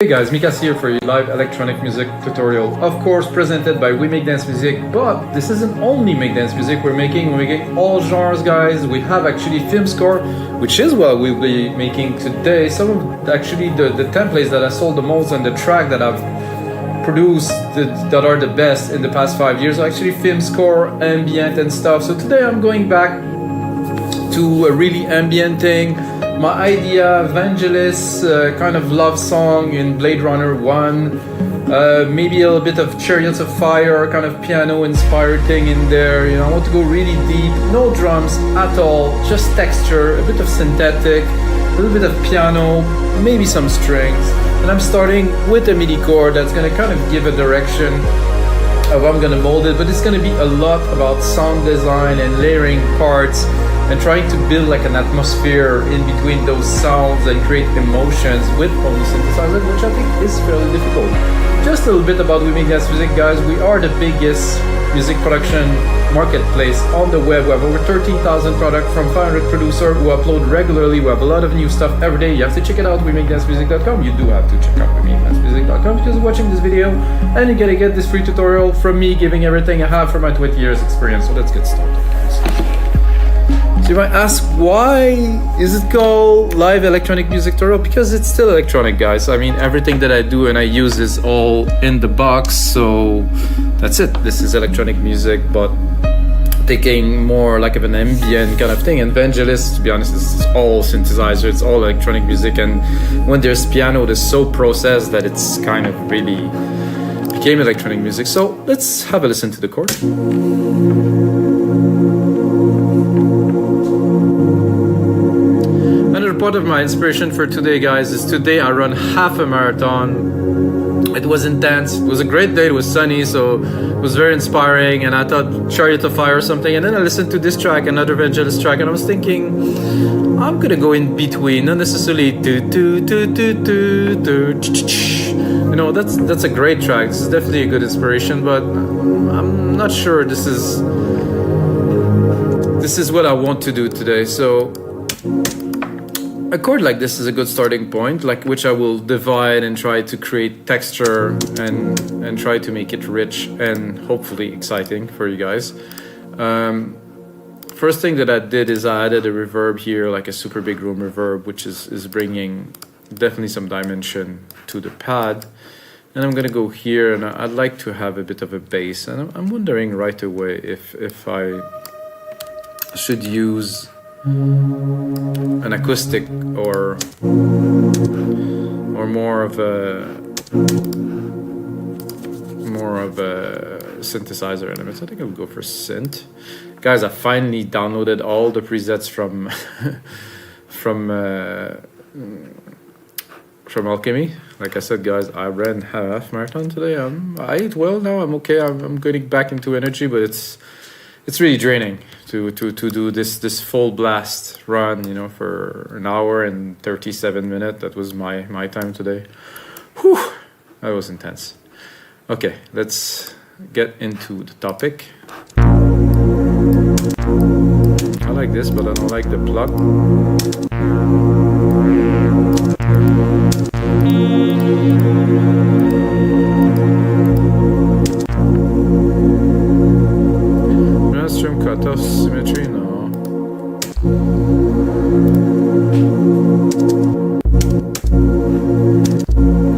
Hey guys, Mikas here for a live electronic music tutorial, of course presented by We Make Dance Music, but this isn't only Make Dance Music we're making all genres guys. We have actually film score, which is what we'll be making today. Some of actually the templates that I sold the most and the track that I've produced that are the best in the past 5 years are actually film score, ambient and stuff. So today I'm going back to a really ambient thing. My idea, Vangelis, kind of love song in Blade Runner 1, maybe a little bit of Chariots of Fire, kind of piano inspired thing in there. You know, I want to go really deep, no drums at all, just texture, a bit of synthetic, a little bit of piano, maybe some strings. And I'm starting with a MIDI chord that's gonna kind of give a direction of how I'm gonna mold it, but it's gonna be a lot about sound design and layering parts and trying to build like an atmosphere in between those sounds and create emotions with only synthesizer, which I think is fairly difficult. Just a little bit about We Make Dance Music, guys. We are the biggest music production marketplace on the web. We have over 13,000 products from 500 producers who upload regularly. We have a lot of new stuff every day. You have to check it out, WeMakeDanceMusic.com. You do have to check out WeMakeDanceMusic.com because you're watching this video and you're gonna get this free tutorial from me giving everything I have from my 20 years experience. So let's get started, guys. So you might ask, why is it called live electronic music tutorial? Because it's still electronic, guys. I mean, everything that I do and I use is all in the box, so that's it. This is electronic music, but taking more like of an ambient kind of thing. And Vangelis, to be honest, it's all synthesizer, it's all electronic music, and when there's piano, it's so processed that it's kind of really became electronic music. So let's have a listen to the chord. Part of my inspiration for today, guys, is today I run half a marathon. It was intense. It was a great day. It was sunny, so it was very inspiring. And I thought Chariot of Fire or something. And then I listened to this track, another Vangelis track, and I was thinking, I'm gonna go in between, not necessarily you know, that's a great track. This is definitely a good inspiration, but I'm not sure this is what I want to do today. So a chord like this is a good starting point, like which I will divide and try to create texture and try to make it rich and hopefully exciting for you guys. First thing that I did is I added a reverb here, like a super big room reverb, which is bringing definitely some dimension to the pad. And I'm gonna go here, and I'd like to have a bit of a bass. And I'm wondering right away if I should use an acoustic or more of a synthesizer element. I think I'll go for synth. Guys, I finally downloaded all the presets from from Alchemy. Like I said, guys, I ran half marathon today. I ate well now. I'm okay. I'm getting back into energy, but it's really draining to do this full blast run, you know, for an hour and 37 minutes. That was my time today. Whew, that was intense. Okay, let's get into the topic. I like this, but I don't like the plug. OneStream cutoff symmetry, no.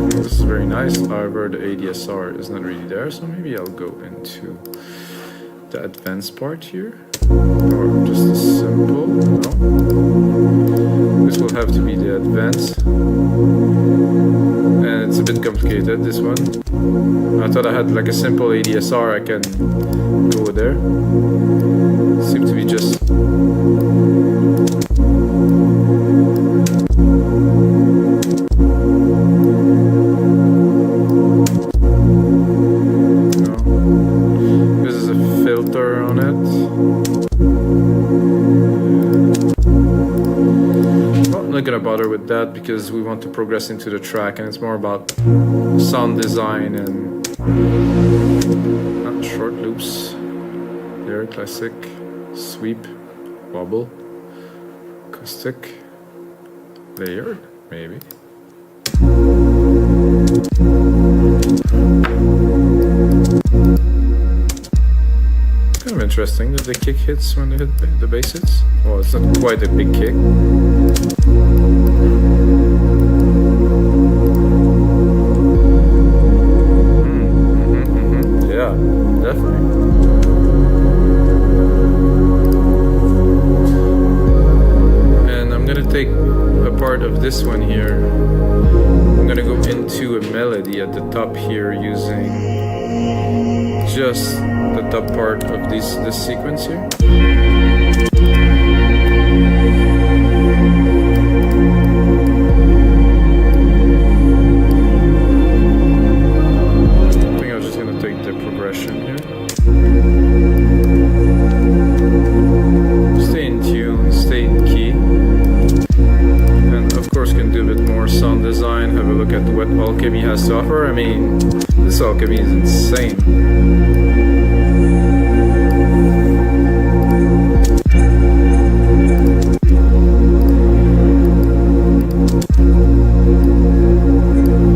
This is very nice, however the ADSR is not really there, so maybe I'll go into the advanced part here, or just a simple, no. This will have to be the advanced, and it's a bit complicated, this one. I thought I had like a simple ADSR, I can go there. Seems to be just this is a filter on it. Well, I'm not gonna bother with that because we want to progress into the track, and it's more about sound design and not short loops. There, classic, sweep, wobble, acoustic, layered, maybe. interesting that the kick hits when they hit the bass hits. Well, it's not quite a big kick. Yeah, definitely. And I'm gonna take a part of this one here. I'm gonna go into a melody at the top here using just the top part of this sequence here. I think I'm just gonna take the progression here. Stay in tune, stay in key. And of course can do a bit more sound design, have a look at what Alchemy has to offer. I mean, this Alchemy is insane.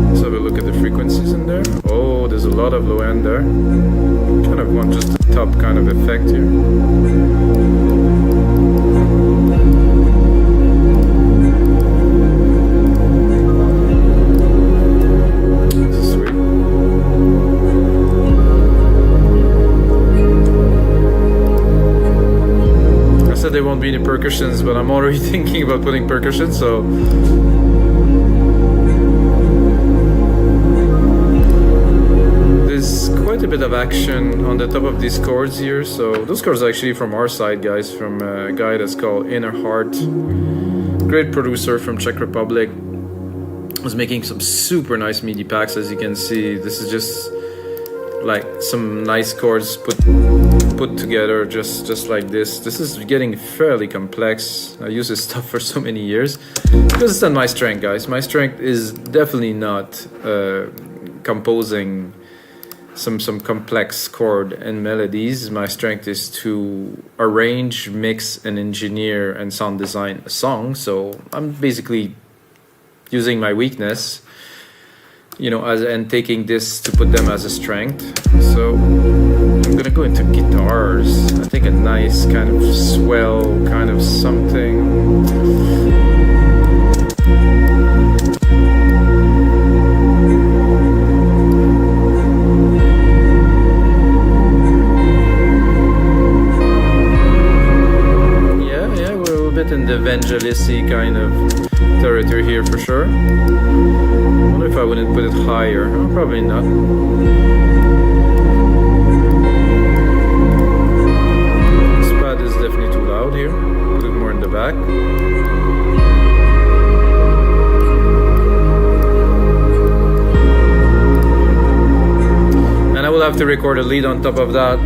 Let's have a look at the frequencies in there. Oh, there's a lot of low end there. Kind of want just the top kind of effect here. There won't be any percussions, but I'm already thinking about putting percussion, so there's quite a bit of action on the top of these chords here. So those chords are actually from our side, guys, from a guy that's called Inner Heart, great producer from Czech Republic. Was making some super nice MIDI packs, as you can see. This is just like some nice chords put together just like this. This is getting fairly complex. I use this stuff for so many years because it's not my strength, guys. My strength is definitely not composing some complex chord and melodies. My strength is to arrange, mix, and engineer and sound design a song. So I'm basically using my weakness, you know, and taking this to put them as a strength. So I'm gonna go into guitars. I think a nice kind of swell, kind of something. Yeah, we're a little bit in the Vangelis-y kind of territory here for sure. I wonder if I wouldn't put it higher. Oh, probably not. This pad is definitely too loud here. Put it more in the back. And I will have to record a lead on top of that.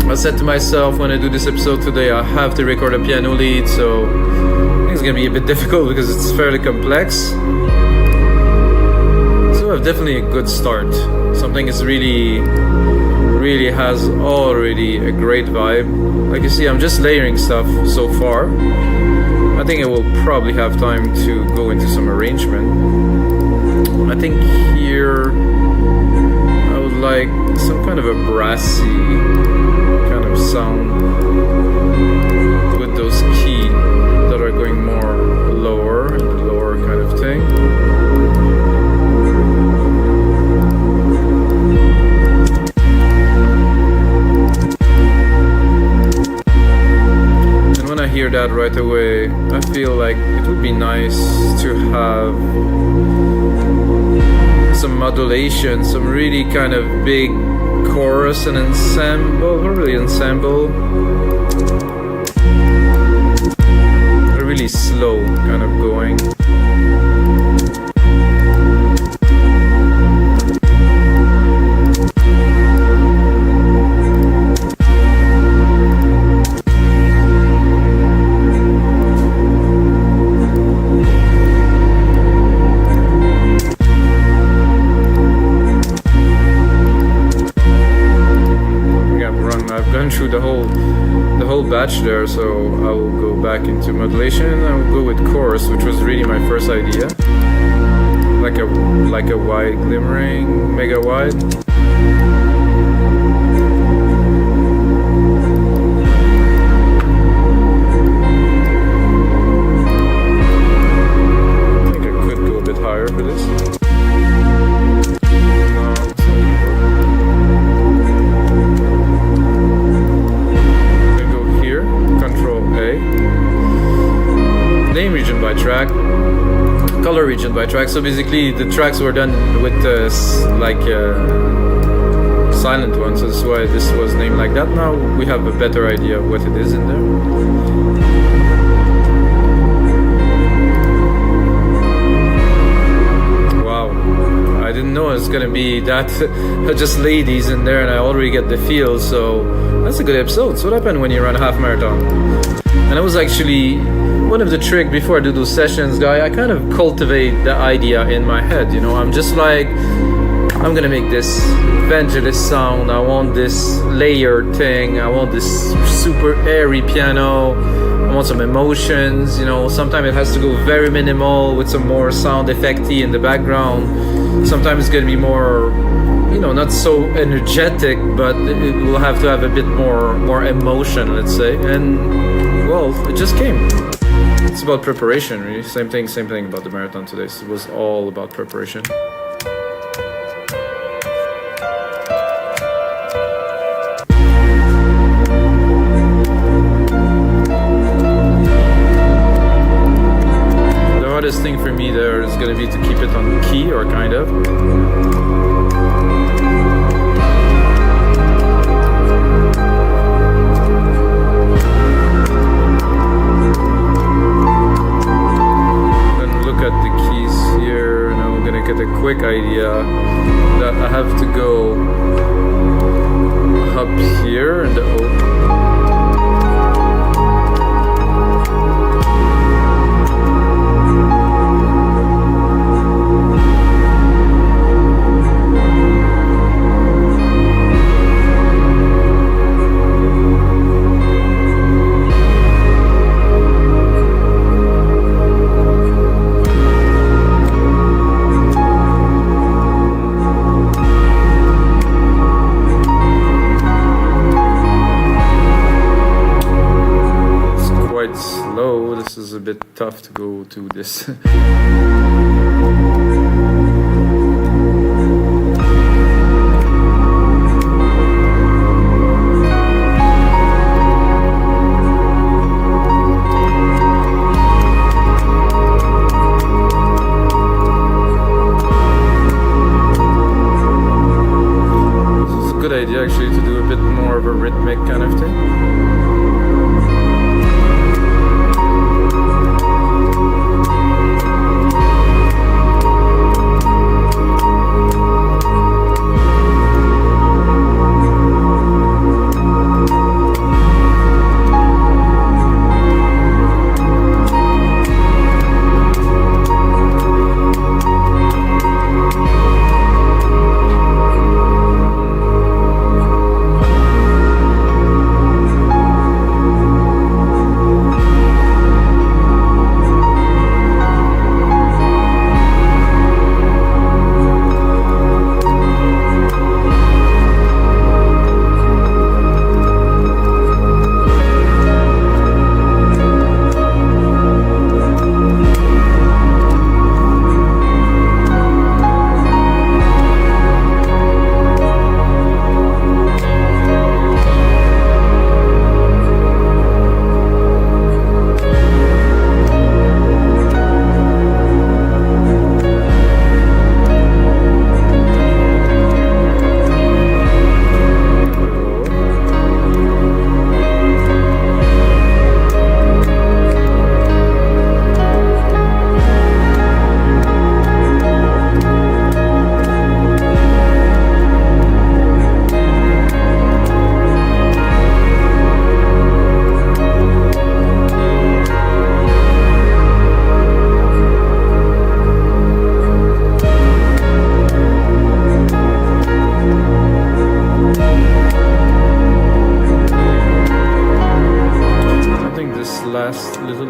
I said to myself when I do this episode today, I have to record a piano lead, so I think it's gonna be a bit difficult because it's fairly complex. So definitely a good start. Something is really has already a great vibe. Like you see, I'm just layering stuff so far. I think I will probably have time to go into some arrangement. I think here I would like some kind of a brassy kind of sound with those keys that are going more lower, and the lower kind of thing. And when I hear that right away, I feel like it would be nice to have some modulation, some really kind of big chorus and ensemble, probably ensemble. Really slow kind of going. I've gone through the whole batch there, so I will go back into modulation and I will go with chorus, which was really my first idea. Like a wide glimmering, mega wide. region by track. So basically, the tracks were done with silent ones. So that's why this was named like that. Now we have a better idea of what it is in there. I didn't know it's gonna be that just ladies in there, and I already get the feel. So that's a good episode. So what happened when you run a half marathon? And it was actually one of the tricks before I do those sessions, guy. I kind of cultivate the idea in my head. You know, I'm just like, I'm gonna make this Vangelis sound. I want this layered thing. I want this super airy piano. I want some emotions. You know, sometimes it has to go very minimal with some more sound effecty in the background. Sometimes it's gonna be more, you know, not so energetic, but it will have to have a bit more emotion, let's say. And well, it just came. It's about preparation, really. Same thing about the marathon today. It was all about preparation. The hardest thing for me there is going to be to keep it on key, or kind of. Get a quick idea that I have to go up here in the O. This is a bit tough to go to this. Good idea actually to do a bit more of a rhythmic kind of thing.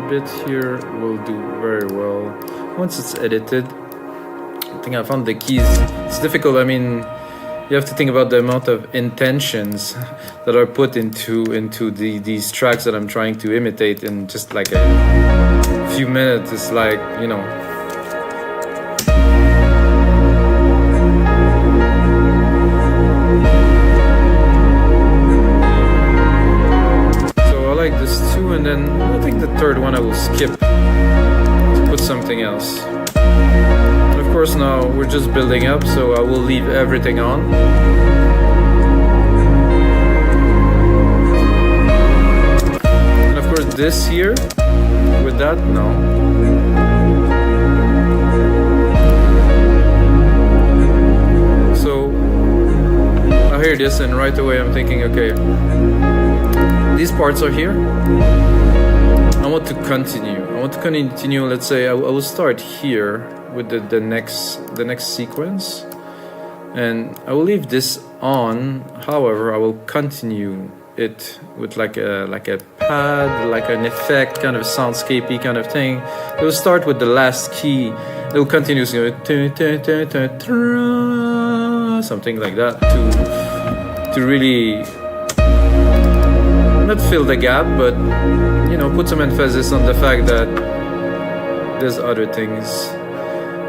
bit here will do very well once it's edited. I think I found the keys. It's difficult. I mean, you have to think about the amount of intentions that are put into these tracks that I'm trying to imitate in just like a few minutes. It's like, you know, so I like this too, and then I think the third one I will skip to put something else. course, now we're just building up, so I will leave everything on. And of course, this here, with that, no. So I hear this, and right away I'm thinking, okay, these parts are here. I want to continue. Let's say I will start here with the next sequence, and I will leave this on. However, I will continue it with like a pad, like an effect, kind of soundscapey kind of thing. It will start with the last key. It will continue something like that to really not fill the gap, but put some emphasis on the fact that there's other things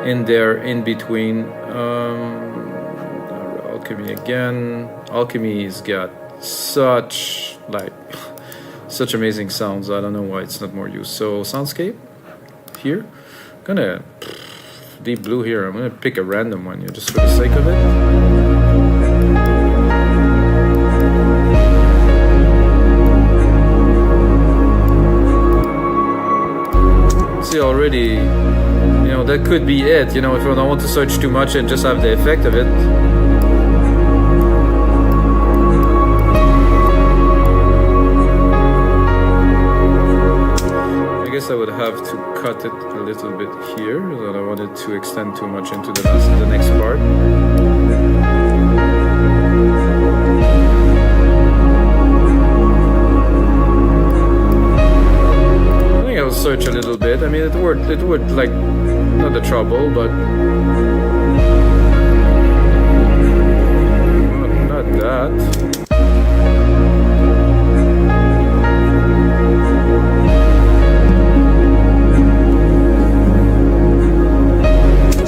in there in between. Alchemy again. Alchemy's got such amazing sounds. I don't know why it's not more used. So soundscape here. I'm gonna deep blue here. I'm gonna pick a random one here just for the sake of it. See already, that could be it. If I don't want to search too much and just have the effect of it. I guess I would have to cut it a little bit here. I don't want it to extend too much into the next part. I'll search a little bit. I mean, it would like not the trouble, but not that.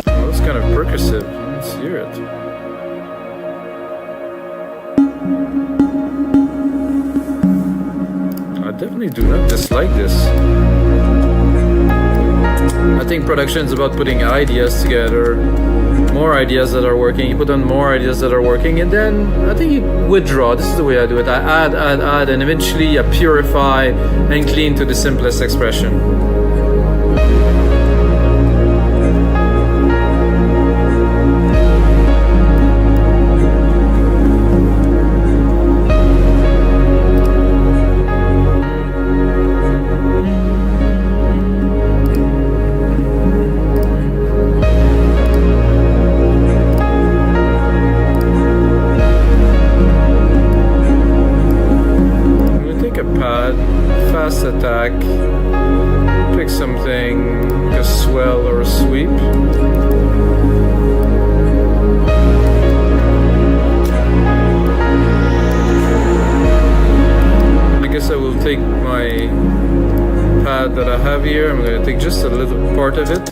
Oh, it's kind of percussive. Let's hear it. I definitely do not dislike this. I think production is about putting ideas together, more ideas that are working. You put on more ideas that are working, and then I think you withdraw. This is the way I do it. I add, and eventually I purify and clean to the simplest expression. Attack, pick something, a swell or a sweep. I guess I will take my pad that I have here. I'm going to take just a little part of it.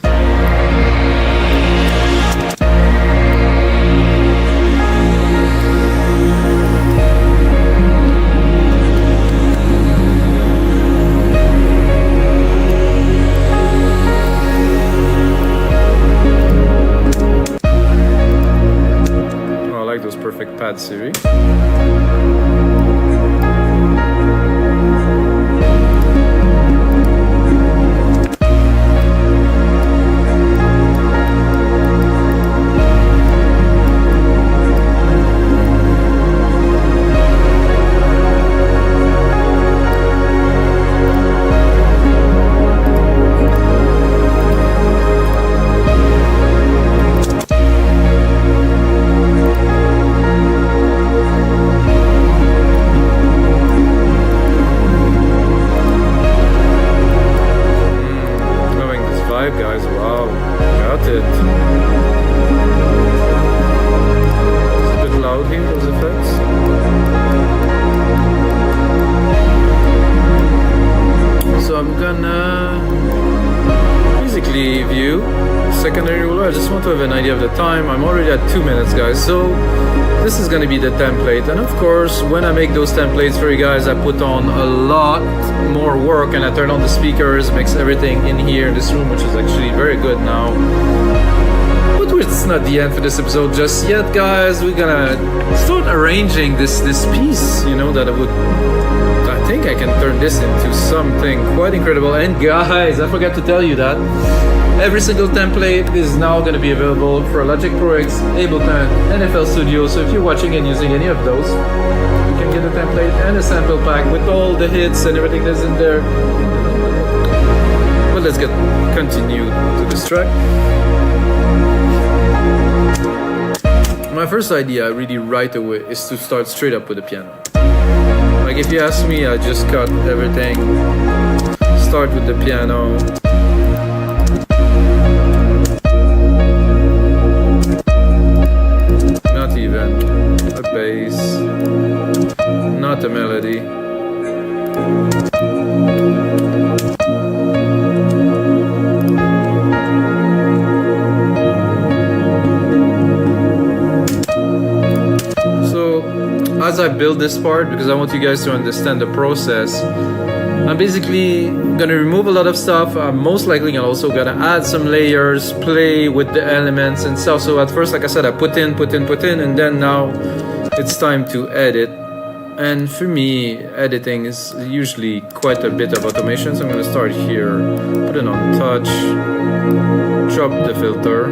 Perfect pad series. Guys, wow, got it. It's a bit loud here, those effects. So I'm gonna basically view secondary ruler. I just want to have an idea of the time. I'm already at 2 minutes, guys, so this is going to be the template. And of course, when I make those templates for you guys, I put on a lot more work, and I turn on the speakers, mix everything in here in this room, which is actually very good now. But it's not the end for this episode just yet, guys. We're gonna start arranging this piece, you know, that I think I can turn this into something quite incredible. And guys, I forgot to tell you that every single template is now going to be available for Logic Pro X, Ableton, and FL Studio. So if you're watching and using any of those, you can get a template and a sample pack with all the hits and everything that's in there. But let's continue to this track. My first idea really right away is to start straight up with the piano. Like if you ask me, I just cut everything, start with the piano. Not even a bass, not a melody. As I build this part, because I want you guys to understand the process, I'm basically gonna remove a lot of stuff. I'm most likely also gonna add some layers, play with the elements and stuff. So at first, like I said, I put in, and then now it's time to edit. And for me, editing is usually quite a bit of automation. So I'm gonna start here, put it on touch, drop the filter.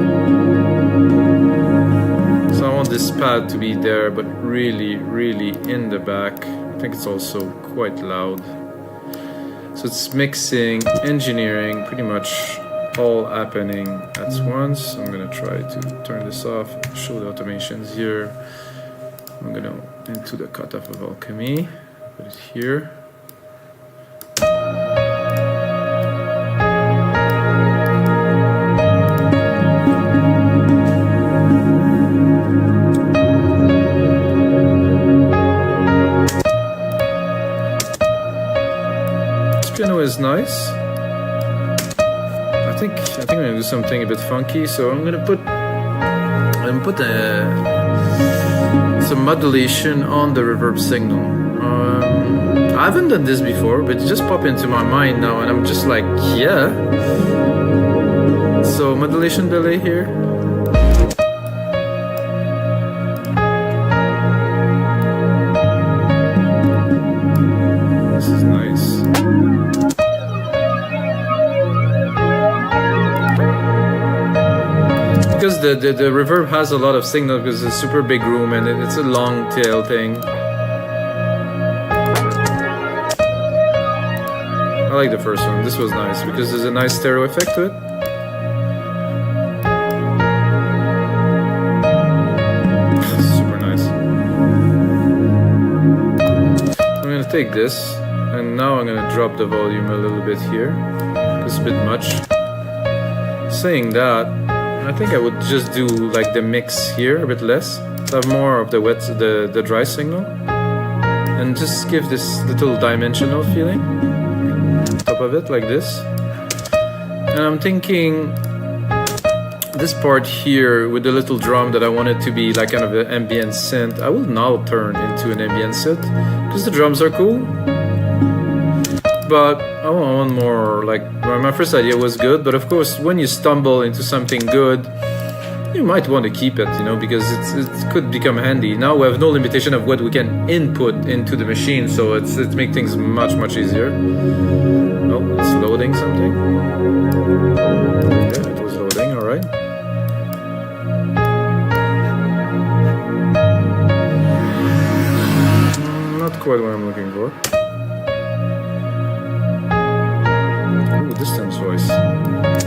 So I want this pad to be there, but really, really in the back. I think it's also quite loud. So it's mixing, engineering, pretty much all happening at once. I'm gonna try to turn this off, show the automations here. I'm gonna into the cutoff of Alchemy, put it here. Piano is nice. I think I'm gonna do something a bit funky. So I'm gonna put some modulation on the reverb signal. I haven't done this before, but it just popped into my mind now, and I'm just like, yeah. So modulation delay here. This is nice. Because the reverb has a lot of signal because it's a super big room and it's a long tail thing. I like the first one. This was nice because there's a nice stereo effect to it. Super nice. I'm gonna take this and now I'm gonna drop the volume a little bit here. It's a bit much. Saying that, I think I would just do like the mix here a bit less, to have more of the dry signal, and just give this little dimensional feeling on top of it like this. And I'm thinking this part here with the little drum that I want it to be like kind of an ambient synth, I will now turn into an ambient synth because the drums are cool. But I want more, like, my first idea was good, but of course when you stumble into something good, you might want to keep it, you know, because it could become handy. Now we have no limitation of what we can input into the machine, so it makes things much easier. Oh, it's loading something. Yeah, it was loading, alright. Not quite what I'm looking for. Distance voice.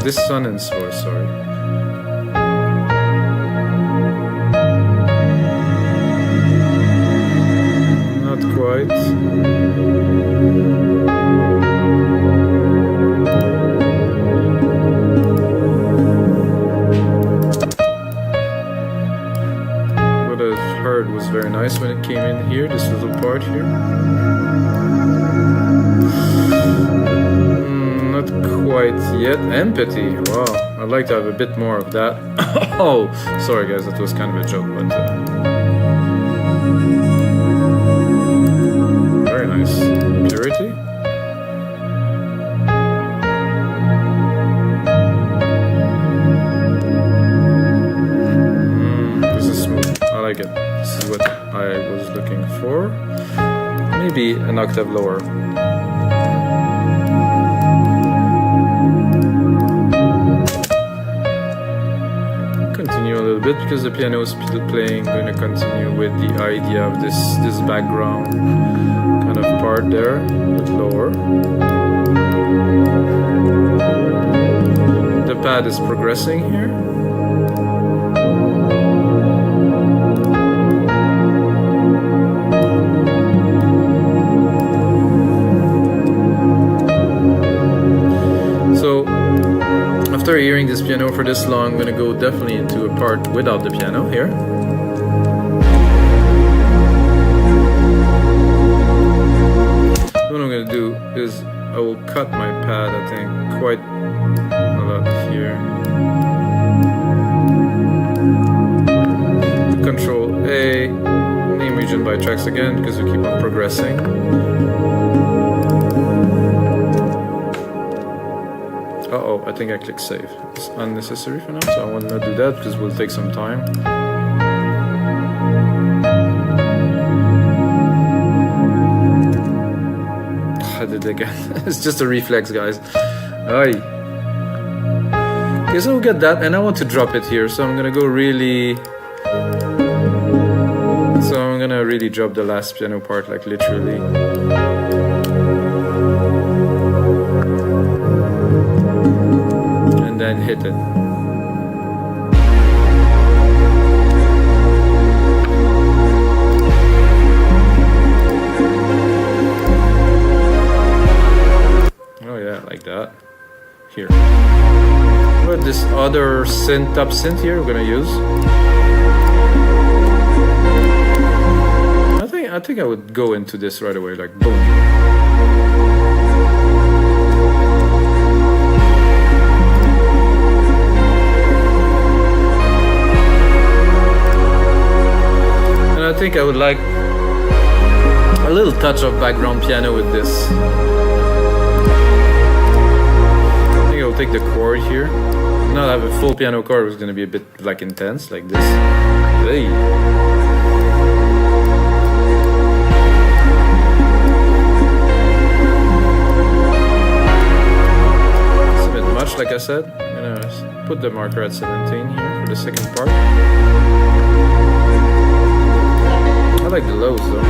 Dissonance voice, sorry. Not quite. What I heard was very nice when it came in here, this little part here. Not quite yet. Empathy. Wow, I'd like to have a bit more of that. Oh, sorry guys, that was kind of a joke, but very nice. Purity. like it. This is what I was looking for. Maybe an octave lower. Continue a little bit because the piano is still playing. I'm gonna continue with the idea of this background kind of part there, a bit lower. The pad is progressing here. So after hearing this piano for this long, I'm gonna go definitely into a part without the piano here. What I'm gonna do is I will cut my pad, I think, quite a lot here. Control A, name region by tracks again because we keep on progressing. Uh-oh, I think I clicked save. It's unnecessary for now, so I will not do that because it will take some time. I did it again. It's just a reflex, guys. Aye. Okay, so we'll get that, and I want to drop it here, so I'm gonna go really... So I'm gonna really drop the last piano part, like literally. And hit it. Oh yeah, like that. Here. But this other synth, top synth here, we're gonna use. I think I would go into this right away, like boom. I think I would like a little touch of background piano with this. I think I'll take the chord here. Not have a full piano chord, it's gonna be a bit like intense, like this. Hey. It's a bit much, like I said. I'm gonna put the marker at 17 here for the second part. I like the lows though.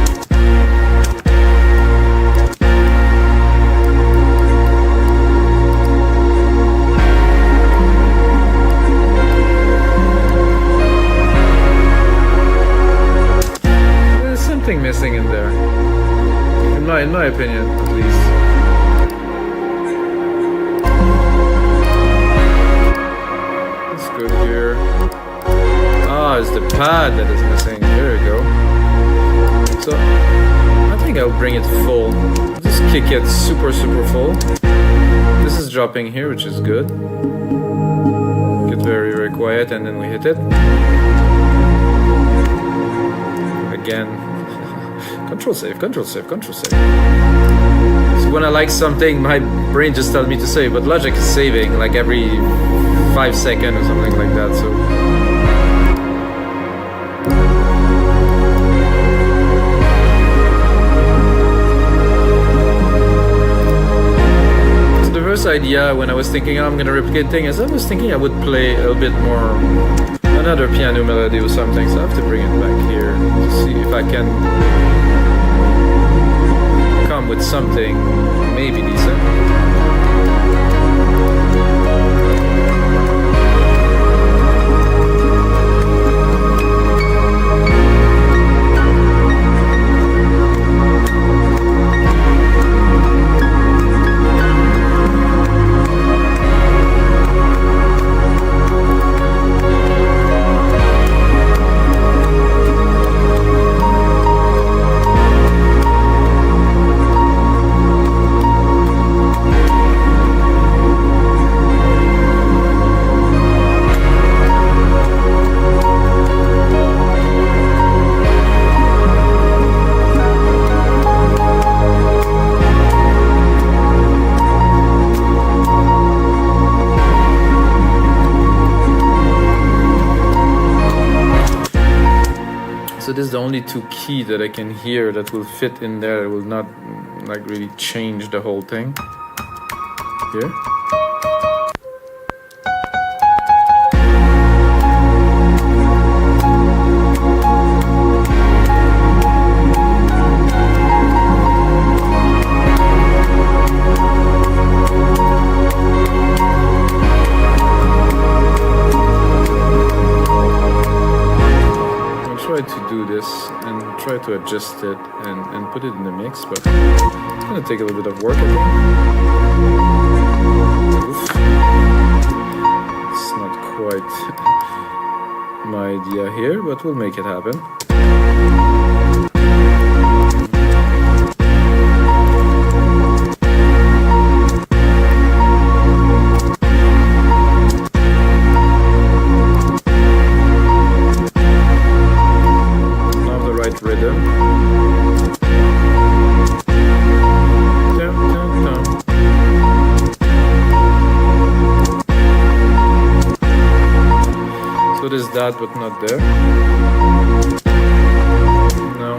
There's something missing in there. In my opinion, at least. That's good here. Ah, it's the pad that is missing. There we go. So I think I'll bring it full. Just kick it super full. This is dropping here, which is good. Get very quiet and then we hit it. Again. Control save, control save, control save. So when I like something, my brain just tells me to save, but Logic is saving like every 5 seconds or something like that, so. Idea when I was thinking, oh, I'm gonna replicate things, I was thinking I would play a little bit more another piano melody or something, so I have to bring it back here to see if I can come with something maybe decent. So this is the only two key that I can hear that will fit in there. It will not like really change the whole thing. Here. To do this and try to adjust it and put it in the mix, but it's gonna take a little bit of work, I think. Oof. It's not quite my idea here, but we'll make it happen. Rhythm. Dum, dum, dum. So there's that, but not there. No,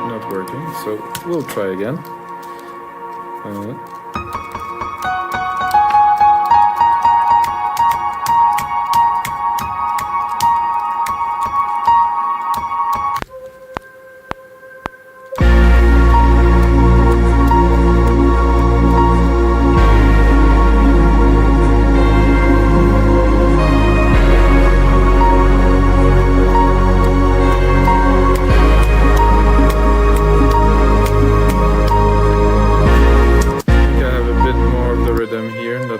not working. So we'll try again.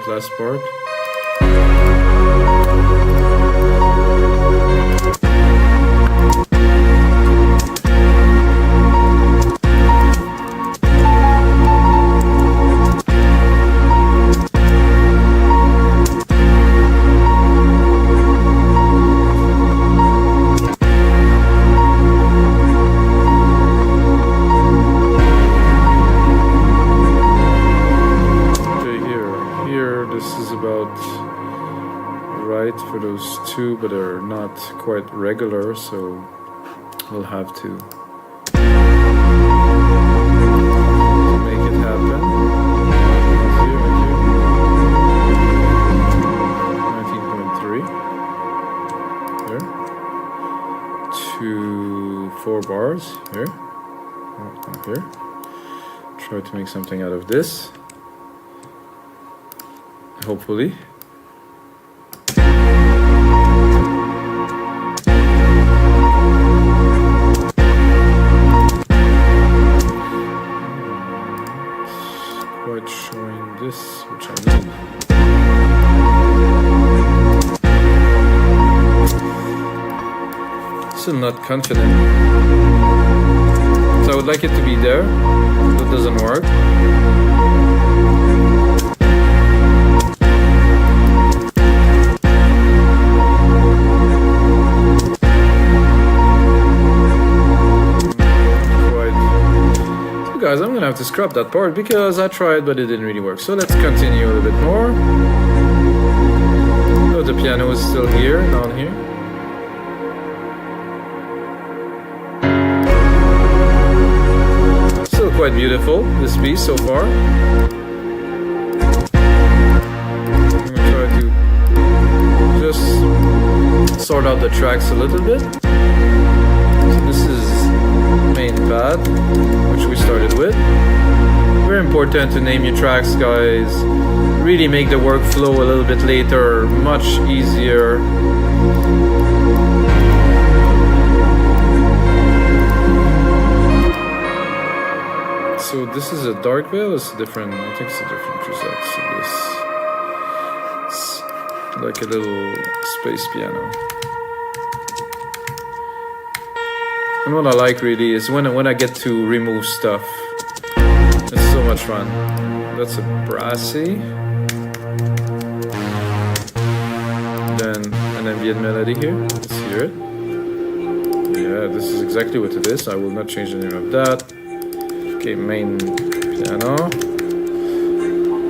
Last part. For those two, but they're not quite regular, so we'll have to make it happen. 19.3 there, 4 bars here, here. Try to make something out of this, hopefully. Showing this, which I need. Still not confident. So I would like it to be there. That doesn't work. Guys, I'm gonna have to scrap that part because I tried but it didn't really work. So let's continue a little bit more. Oh, the piano is still here, down here. Still quite beautiful, this piece so far. I'm gonna try to just sort out the tracks a little bit. So this is main pad, which we started with. Very important to name your tracks, guys. Really make the workflow a little bit later much easier. So this is a dark veil. It's different. I think it's a different preset. So this, it's like a little space piano. And what I like really is when I get to remove stuff. It's so much fun. That's a brassy. Then an ambient melody here. Let's hear it. Yeah, this is exactly what it is. I will not change the name of that. Okay, main piano.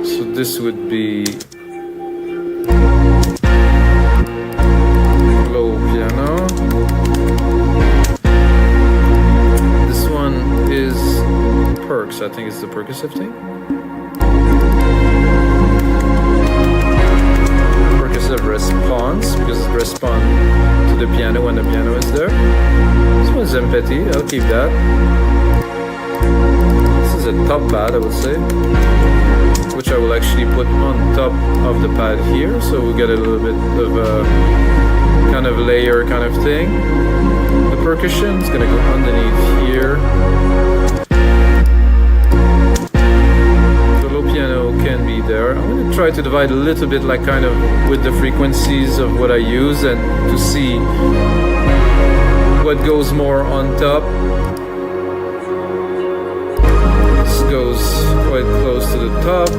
So this would be low piano. I think it's the percussive thing. Percussive response, because it responds to the piano when the piano is there. This one's empathy, I'll keep that. This is a top pad, I would say, which I will actually put on top of the pad here, so we get a little bit of a kind of layer kind of thing. The percussion is gonna go underneath here. The low piano can be there. I'm gonna try to divide a little bit, like kind of with the frequencies of what I use, and to see what goes more on top. This goes quite close to the top.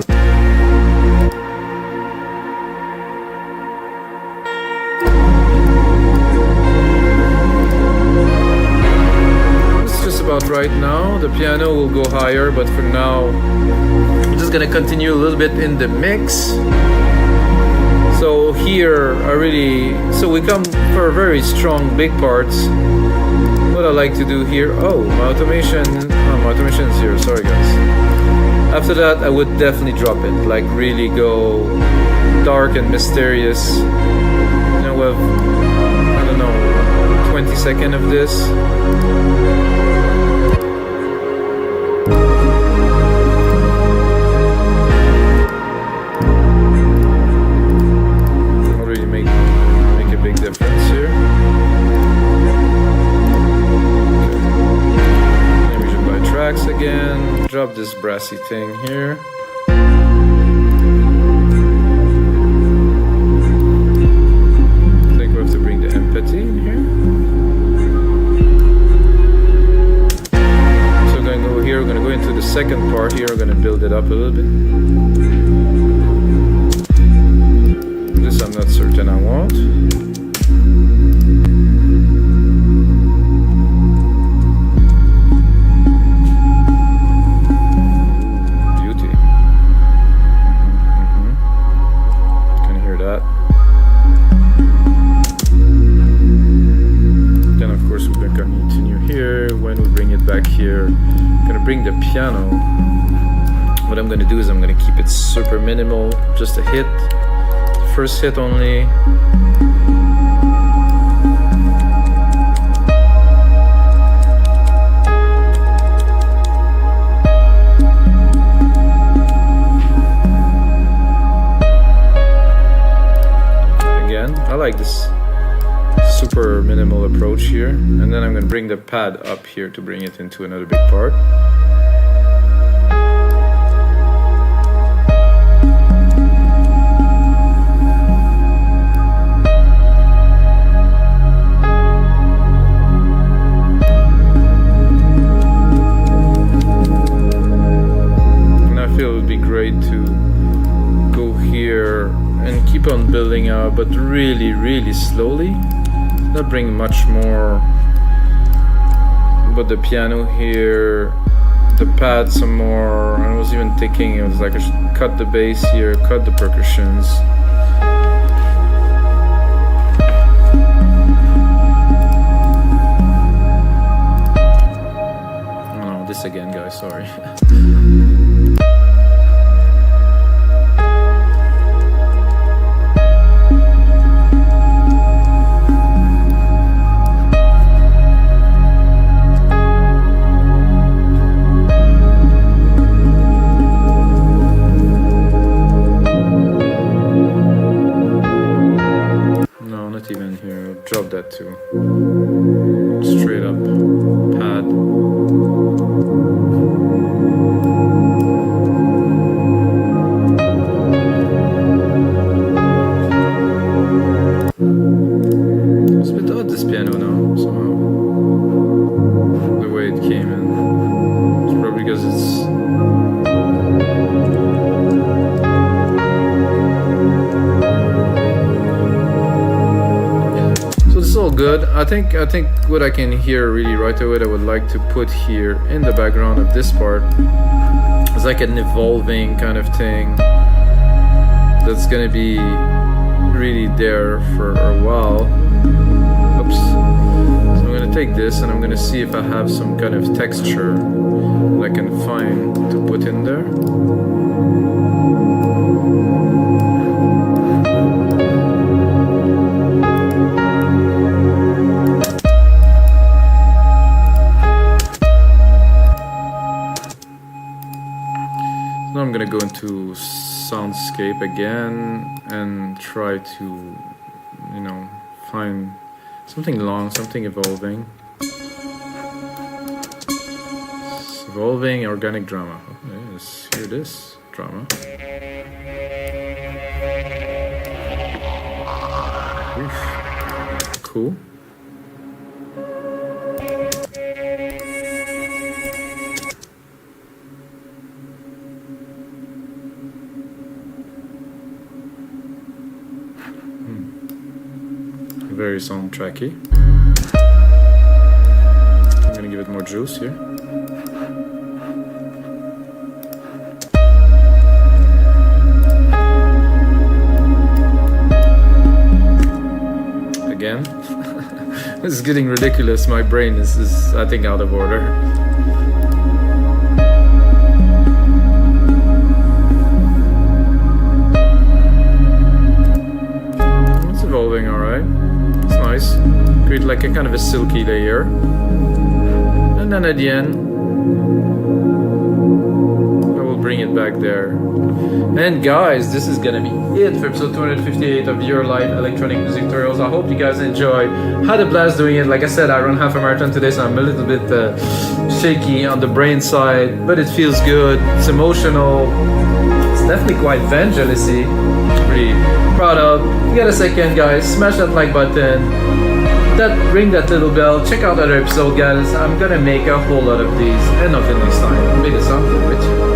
About right now. The piano will go higher, but for now I'm just gonna continue a little bit in the mix. So here so we come for very strong big parts. What I like to do here, my automation is here, sorry guys. After that I would definitely drop it, like really go dark and mysterious. You know, we have, I don't know, 20 seconds of this. Again, drop this brassy thing here. I think we have to bring the empathy in here. So we're going to go here, we're going to go into the second part here, we're going to build it up a little bit. This I'm not certain I want. Bring the piano. What I'm gonna do is I'm gonna keep it super minimal, just a hit, first hit only. Again, I like this super minimal approach here, and then I'm gonna bring the pad up here to bring it into another big part. And I feel it would be great to go here and keep on building up, but really slowly. Not bring much more, but the piano here, the pad some more. I was even thinking it was like I should cut the bass here, cut the percussions. Oh no, this again guys, sorry. Drop that too. Straight up pad. It's a bit odd, this piano now, somehow. The way it came in. It's probably because it's all good. I think what I can hear really right away that I would like to put here in the background of this part is like an evolving kind of thing that's gonna be really there for a while. Oops. So I'm gonna take this and I'm gonna see if I have some kind of texture that I can find to put in there. Now I'm gonna go into soundscape again and try to, you know, find something long, something evolving. Evolving organic drama. Okay, let's hear this drama. Oof. Cool. Very soundtracky. I'm gonna give it more juice here. Again, this is getting ridiculous. My brain is I think out of order. It's evolving all right. Nice. Create like a kind of a silky layer. And then at the end, I will bring it back there. And guys, this is gonna be it for episode 258 of your live electronic music tutorials. I hope you guys enjoyed. Had a blast doing it. Like I said, I run half a marathon today, so I'm a little bit shaky on the brain side, but it feels good. It's emotional. It's definitely quite Vangelis-y. Pretty proud of. If you get a second, guys, smash that like button, ring that little bell, check out other episode, guys. I'm gonna make a whole lot of these, and until next time, may the sound go with you.